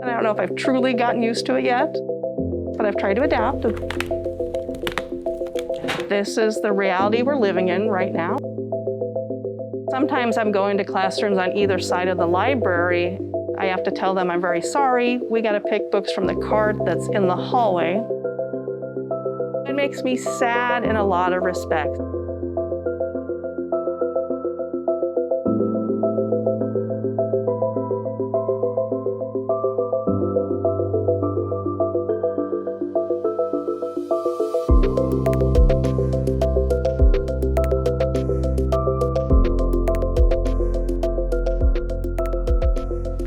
And I don't know if I've truly gotten used to it yet, but I've tried to adapt. This is the reality we're living in right now. Sometimes I'm going to classrooms on either side of the library. I have to tell them I'm very sorry. We got to pick books from the cart that's in the hallway. It makes me sad in a lot of respects.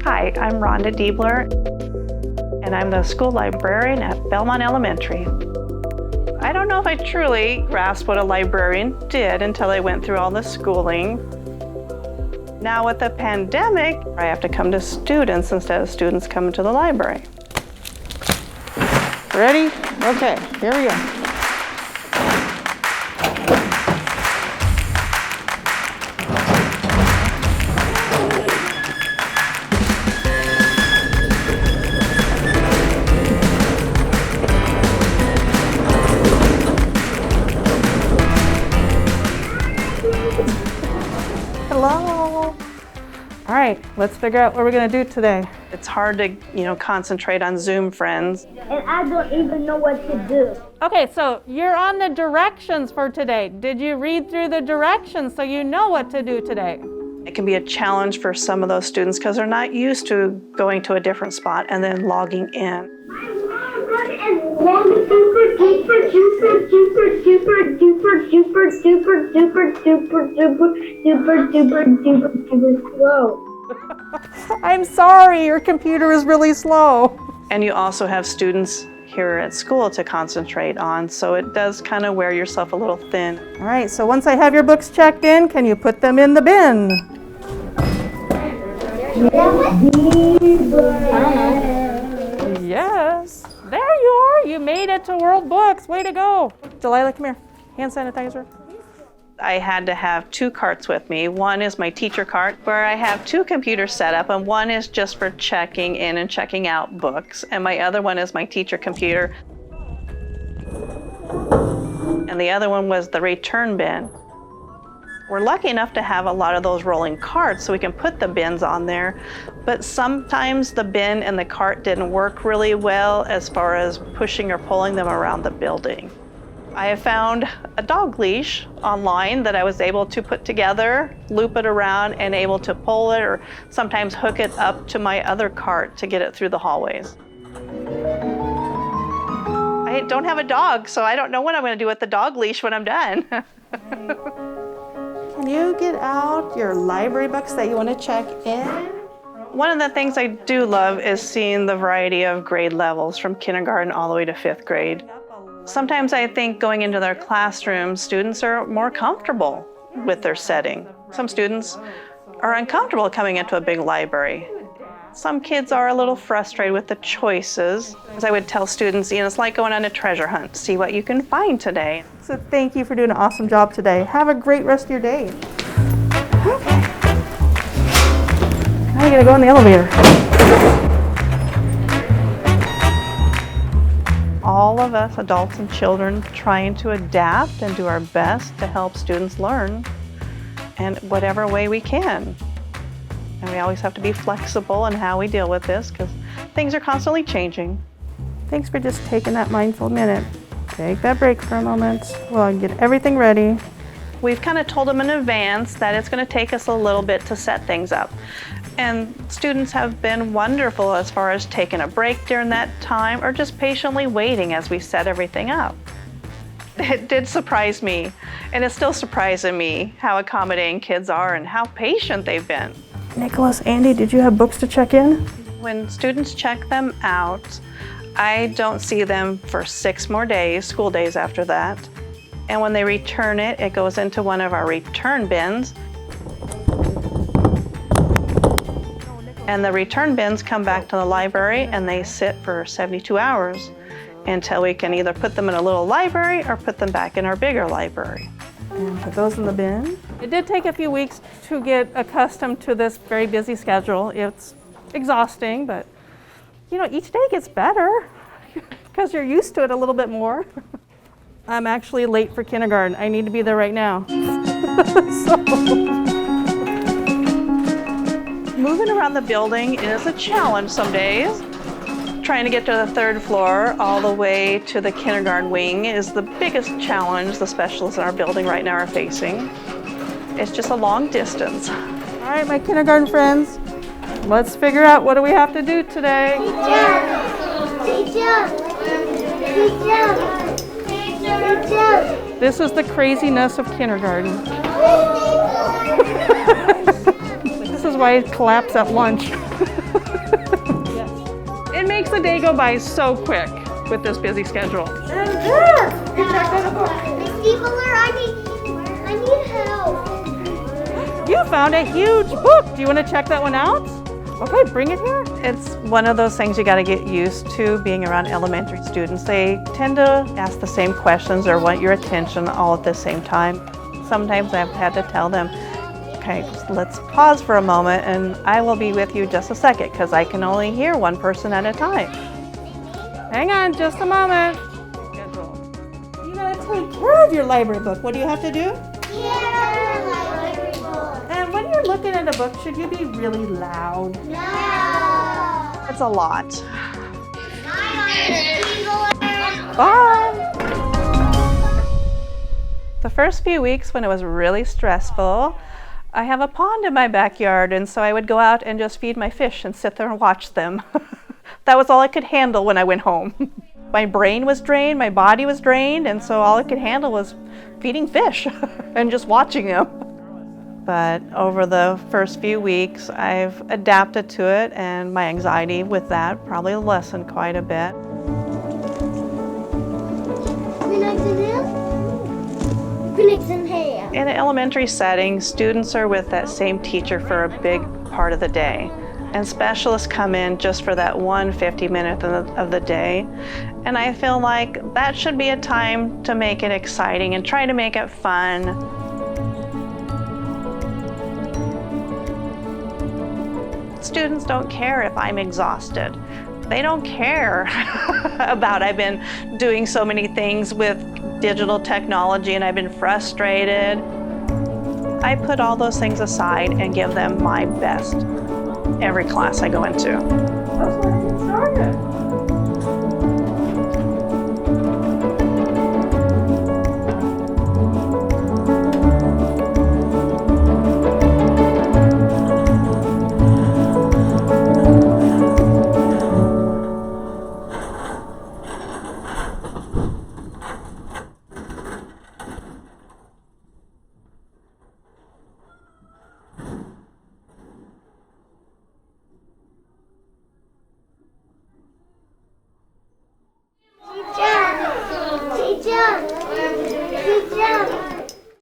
Hi, I'm Ronda Deabler, and I'm the school librarian at Belmont Elementary. I don't know if I truly grasped what a librarian did until I went through all the schooling. Now with the pandemic, I have to come to students instead of students coming to the library. Ready? Okay, here we go. Hello. All right, let's figure out what we're gonna do today. It's hard to, concentrate on Zoom friends. And I don't even know what to do. Okay, so you're on the directions for today. Did you read through the directions so you know what to do today? It can be a challenge for some of those students because they're not used to going to a different spot and then logging in. I'm sorry, your computer is really slow. And you also have students here at school to concentrate on, so it does kind of wear yourself a little thin. All right, so once I have your books checked in, can you put them in the bin? Yes. There you are. You made it to World Books. Way to go. Delilah, come here. Hand sanitizer. I had to have two carts with me. One is my teacher cart, where I have two computers set up, and one is just for checking in and checking out books, and my other one is my teacher computer. And the other one was the return bin. We're lucky enough to have a lot of those rolling carts so we can put the bins on there, but sometimes the bin and the cart didn't work really well as far as pushing or pulling them around the building. I have found a dog leash online that I was able to put together, loop it around, and able to pull it or sometimes hook it up to my other cart to get it through the hallways. I don't have a dog, so I don't know what I'm going to do with the dog leash when I'm done. Can you get out your library books that you want to check in? One of the things I do love is seeing the variety of grade levels from kindergarten all the way to 5th grade. Sometimes I think going into their classroom, students are more comfortable with their setting. Some students are uncomfortable coming into a big library. Some kids are a little frustrated with the choices. As I would tell students, it's like going on a treasure hunt. See what you can find today. So thank you for doing an awesome job today. Have a great rest of your day. Okay. Now you gotta go in the elevator. All of us, adults and children, trying to adapt and do our best to help students learn in whatever way we can. And we always have to be flexible in how we deal with this because things are constantly changing. Thanks for just taking that mindful minute. Take that break for a moment while I get everything ready. We've kind of told them in advance that it's going to take us a little bit to set things up. And students have been wonderful as far as taking a break during that time or just patiently waiting as we set everything up. It did surprise me, and it's still surprising me how accommodating kids are and how patient they've been. Nicholas, Andy, did you have books to check in? When students check them out, I don't see them for 6 more days, school days after that. And when they return it, it goes into one of our return bins. And the return bins come back to the library and they sit for 72 hours until we can either put them in a little library or put them back in our bigger library. And put those in the bin. It did take a few weeks to get accustomed to this very busy schedule. It's exhausting, but you know, each day gets better because you're used to it a little bit more. I'm actually late for kindergarten. I need to be there right now. So. Moving around the building is a challenge some days. Trying to get to the third floor all the way to the kindergarten wing is the biggest challenge the specialists in our building right now are facing. It's just a long distance. All right, my kindergarten friends, let's figure out what do we have to do today. Teacher! This is the craziness of kindergarten. This is why it collapsed at lunch. It makes the day go by so quick with this busy schedule. Miss Deabler, I need help. You found a huge book. Do you want to check that one out? Okay, bring it here. It's one of those things you got to get used to being around elementary students. They tend to ask the same questions or want your attention all at the same time. Sometimes I've had to tell them, okay, let's pause for a moment and I will be with you just a second because I can only hear one person at a time. Hang on just a moment. You gotta take care of your library book. What do you have to do? And when you're looking at a book, should you be really loud? No. It's a lot. Bye. The first few weeks when it was really stressful, I have a pond in my backyard, and so I would go out and just feed my fish and sit there and watch them. That was all I could handle when I went home. My brain was drained, my body was drained, and so all I could handle was feeding fish and just watching them. But over the first few weeks, I've adapted to it, and my anxiety with that probably lessened quite a bit. In an elementary setting, students are with that same teacher for a big part of the day. And specialists come in just for that 50 minutes of the day. And I feel like that should be a time to make it exciting and try to make it fun. Students don't care if I'm exhausted. They don't care about I've been doing so many things with digital technology and I've been frustrated. I put all those things aside and give them my best every class I go into. Let's get started.